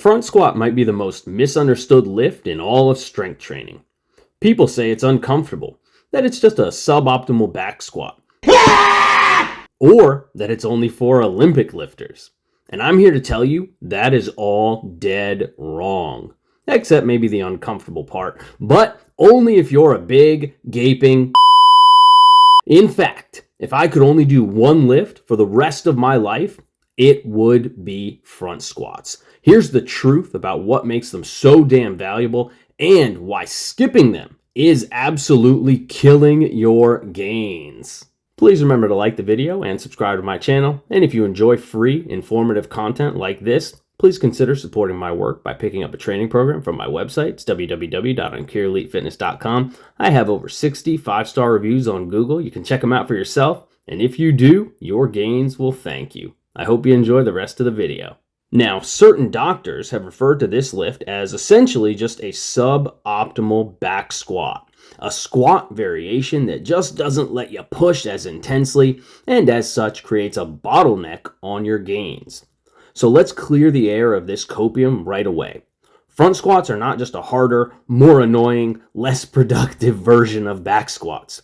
front squat might be the most misunderstood lift in all of strength training. People say it's uncomfortable, that it's just a suboptimal back squat, or that it's only for Olympic lifters. And I'm here to tell you that is all dead wrong. Except maybe the uncomfortable part, but only if you're a big, gaping. In fact, if I could only do one lift for the rest of my life, it would be front squats. Here's the truth about what makes them so damn valuable and why skipping them is absolutely killing your gains. Please remember to like the video and subscribe to my channel. And if you enjoy free, informative content like this, please consider supporting my work by picking up a training program from my website. It's www.enkirielitefitness.com. I have over 60 5-star reviews on Google. You can check them out for yourself. And if you do, your gains will thank you. I hope you enjoy the rest of the video. Now, certain doctors have referred to this lift as essentially just a suboptimal back squat. A squat variation that just doesn't let you push as intensely and as such creates a bottleneck on your gains. So let's clear the air of this copium right away. Front squats are not just a harder, more annoying, less productive version of back squats.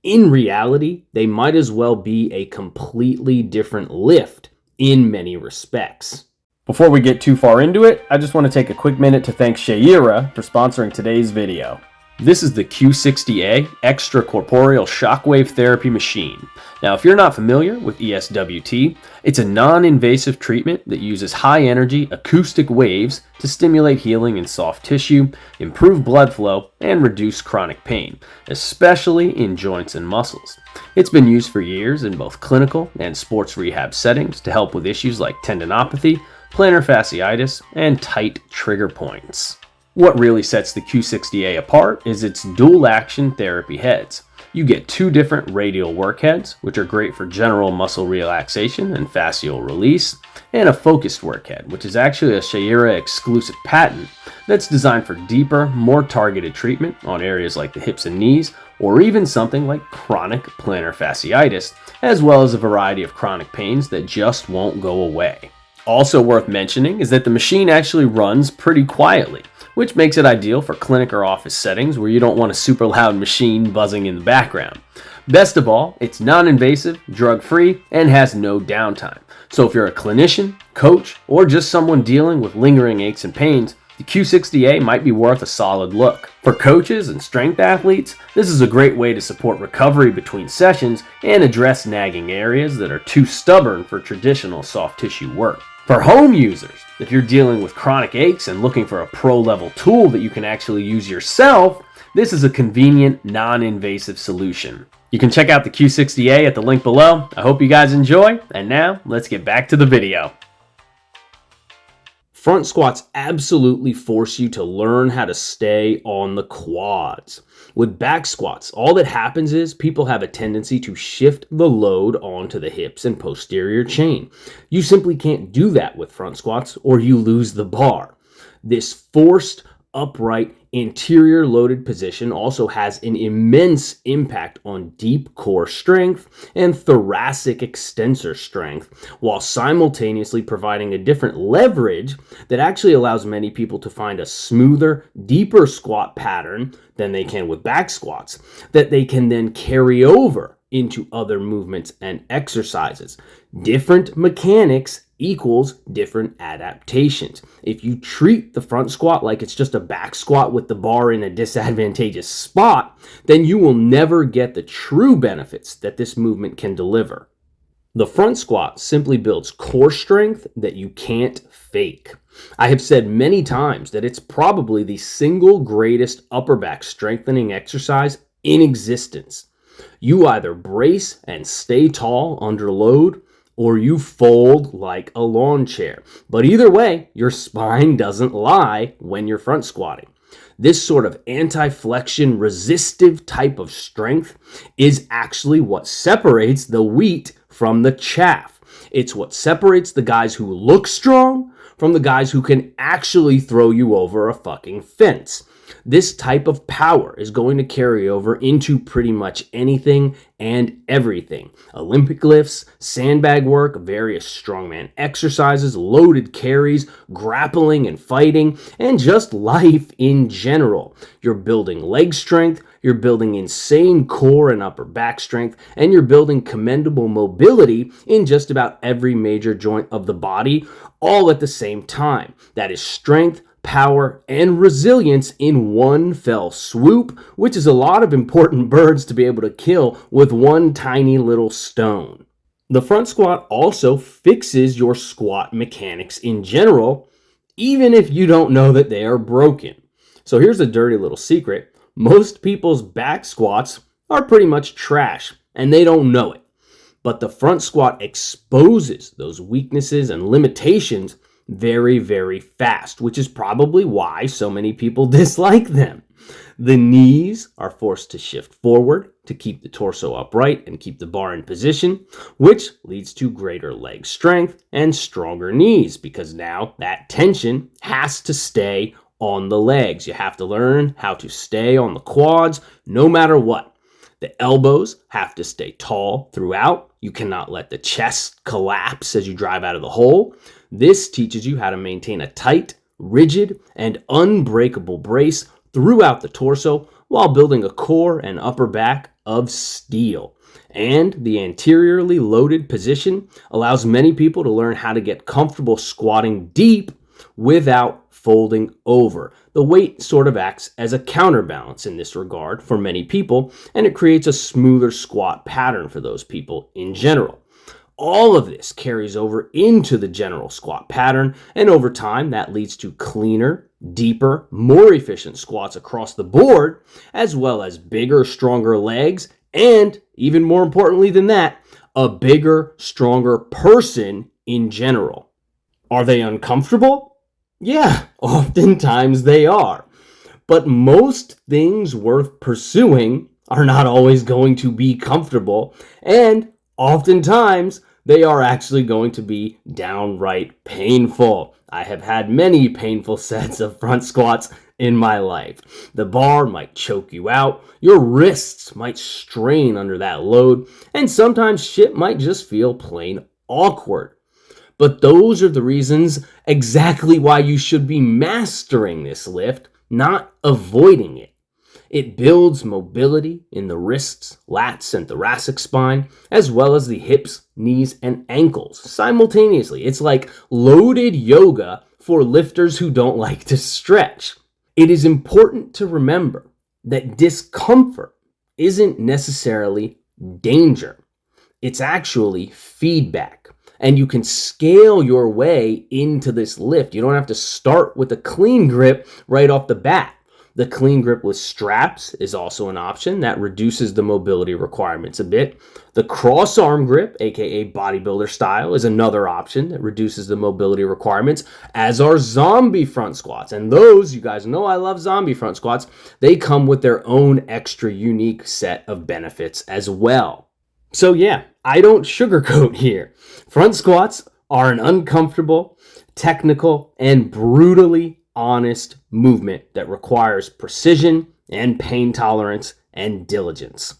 In reality, they might as well be a completely different lift in many respects. Before we get too far into it, I just want to take a quick minute to thank Sheyera for sponsoring today's video. This is the Q60A extracorporeal shockwave therapy machine. Now, if you're not familiar with ESWT, it's a non-invasive treatment that uses high-energy acoustic waves to stimulate healing in soft tissue, improve blood flow, and reduce chronic pain, especially in joints and muscles. It's been used for years in both clinical and sports rehab settings to help with issues like tendinopathy, plantar fasciitis, and tight trigger points. What really sets the Q60A apart is its dual-action therapy heads. You get two different radial work heads, which are great for general muscle relaxation and fascial release, and a focused work head, which is actually a Sheyera exclusive patent that's designed for deeper, more targeted treatment on areas like the hips and knees, or even something like chronic plantar fasciitis, as well as a variety of chronic pains that just won't go away. Also worth mentioning is that the machine actually runs pretty quietly, which makes it ideal for clinic or office settings where you don't want a super loud machine buzzing in the background. Best of all, it's non-invasive, drug-free, and has no downtime. So if you're a clinician, coach, or just someone dealing with lingering aches and pains, the Q60A might be worth a solid look. For coaches and strength athletes, this is a great way to support recovery between sessions and address nagging areas that are too stubborn for traditional soft tissue work. For home users, if you're dealing with chronic aches and looking for a pro-level tool that you can actually use yourself, this is a convenient, non-invasive solution. You can check out the Q60A at the link below. I hope you guys enjoy, and now let's get back to the video. Front squats absolutely force you to learn how to stay on the quads. With back squats, all that happens is people have a tendency to shift the load onto the hips and posterior chain. You simply can't do that with front squats or you lose the bar. This forced, upright, anterior loaded position also has an immense impact on deep core strength and thoracic extensor strength, while simultaneously providing a different leverage that actually allows many people to find a smoother, deeper squat pattern than they can with back squats, that they can then carry over into other movements and exercises. Different mechanics equals different adaptations. If you treat the front squat like it's just a back squat with the bar in a disadvantageous spot, then you will never get the true benefits that this movement can deliver. The front squat simply builds core strength that you can't fake. I have said many times that it's probably the single greatest upper back strengthening exercise in existence. You either brace and stay tall under load, or you fold like a lawn chair. But either way, your spine doesn't lie when you're front squatting. This sort of anti-flexion resistive type of strength is actually what separates the wheat from the chaff. It's what separates the guys who look strong from the guys who can actually throw you over a fucking fence. This type of power is going to carry over into pretty much anything and everything. Olympic lifts, sandbag work, various strongman exercises, loaded carries, grappling and fighting, and just life in general. You're building leg strength, you're building insane core and upper back strength, and you're building commendable mobility in just about every major joint of the body, all at the same time. That is strength, power, and resilience in one fell swoop, which is a lot of important birds to be able to kill with one tiny little stone. The front squat also fixes your squat mechanics in general, even if you don't know that they are broken. So here's a dirty little secret. Most people's back squats are pretty much trash, and they don't know it. But the front squat exposes those weaknesses and limitations very, very fast, which is probably why so many people dislike them. The knees are forced to shift forward to keep the torso upright and keep the bar in position, which leads to greater leg strength and stronger knees because now that tension has to stay on the legs. You have to learn how to stay on the quads no matter what. The elbows have to stay tall throughout. You cannot let the chest collapse as you drive out of the hole. This teaches you how to maintain a tight, rigid, and unbreakable brace throughout the torso while building a core and upper back of steel. And the anteriorly loaded position allows many people to learn how to get comfortable squatting deep without folding over. The weight sort of acts as a counterbalance in this regard for many people, and it creates a smoother squat pattern for those people in general. All of this carries over into the general squat pattern, and over time that leads to cleaner, deeper, more efficient squats across the board, as well as bigger, stronger legs, and even more importantly than that, a bigger, stronger person in general. Are they uncomfortable? Yeah, oftentimes they are. But most things worth pursuing are not always going to be comfortable, and oftentimes they are actually going to be downright painful. I have had many painful sets of front squats in my life. The bar might choke you out, your wrists might strain under that load, and sometimes shit might just feel plain awkward. But those are the reasons exactly why you should be mastering this lift, not avoiding it. It builds mobility in the wrists, lats, and thoracic spine, as well as the hips, knees, and ankles simultaneously. It's like loaded yoga for lifters who don't like to stretch. It is important to remember that discomfort isn't necessarily danger. It's actually feedback. And you can scale your way into this lift. You don't have to start with a clean grip right off the bat. The clean grip with straps is also an option that reduces the mobility requirements a bit. The cross arm grip, aka bodybuilder style, is another option that reduces the mobility requirements, as are zombie front squats. And those, you guys know I love zombie front squats, they come with their own extra unique set of benefits as well. So yeah, I don't sugarcoat here. Front squats are an uncomfortable, technical, and brutally honest movement that requires precision and pain tolerance and diligence.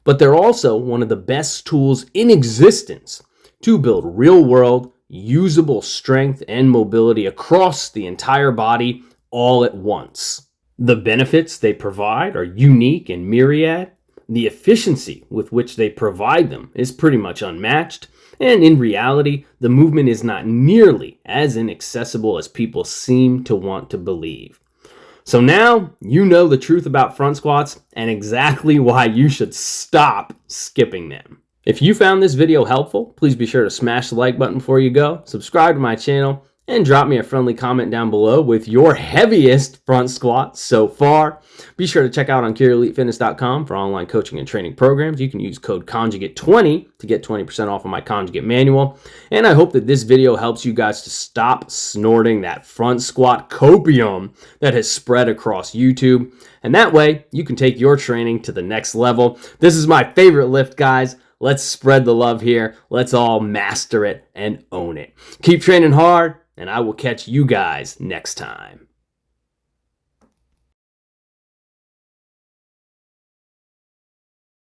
But they're also one of the best tools in existence to build real-world, usable strength and mobility across the entire body all at once. The benefits they provide are unique and myriad. The efficiency with which they provide them is pretty much unmatched, and in reality, the movement is not nearly as inaccessible as people seem to want to believe. So now you know the truth about front squats and exactly why you should stop skipping them. If you found this video helpful, please be sure to smash the like button before you go, subscribe to my channel, and drop me a friendly comment down below with your heaviest front squat so far. Be sure to check out EnkiriEliteFitness.com for online coaching and training programs. You can use code CONJUGATE20 to get 20% off of my conjugate manual. And I hope that this video helps you guys to stop snorting that front squat copium that has spread across YouTube. And that way, you can take your training to the next level. This is my favorite lift, guys. Let's spread the love here. Let's all master it and own it. Keep training hard, and I will catch you guys next time.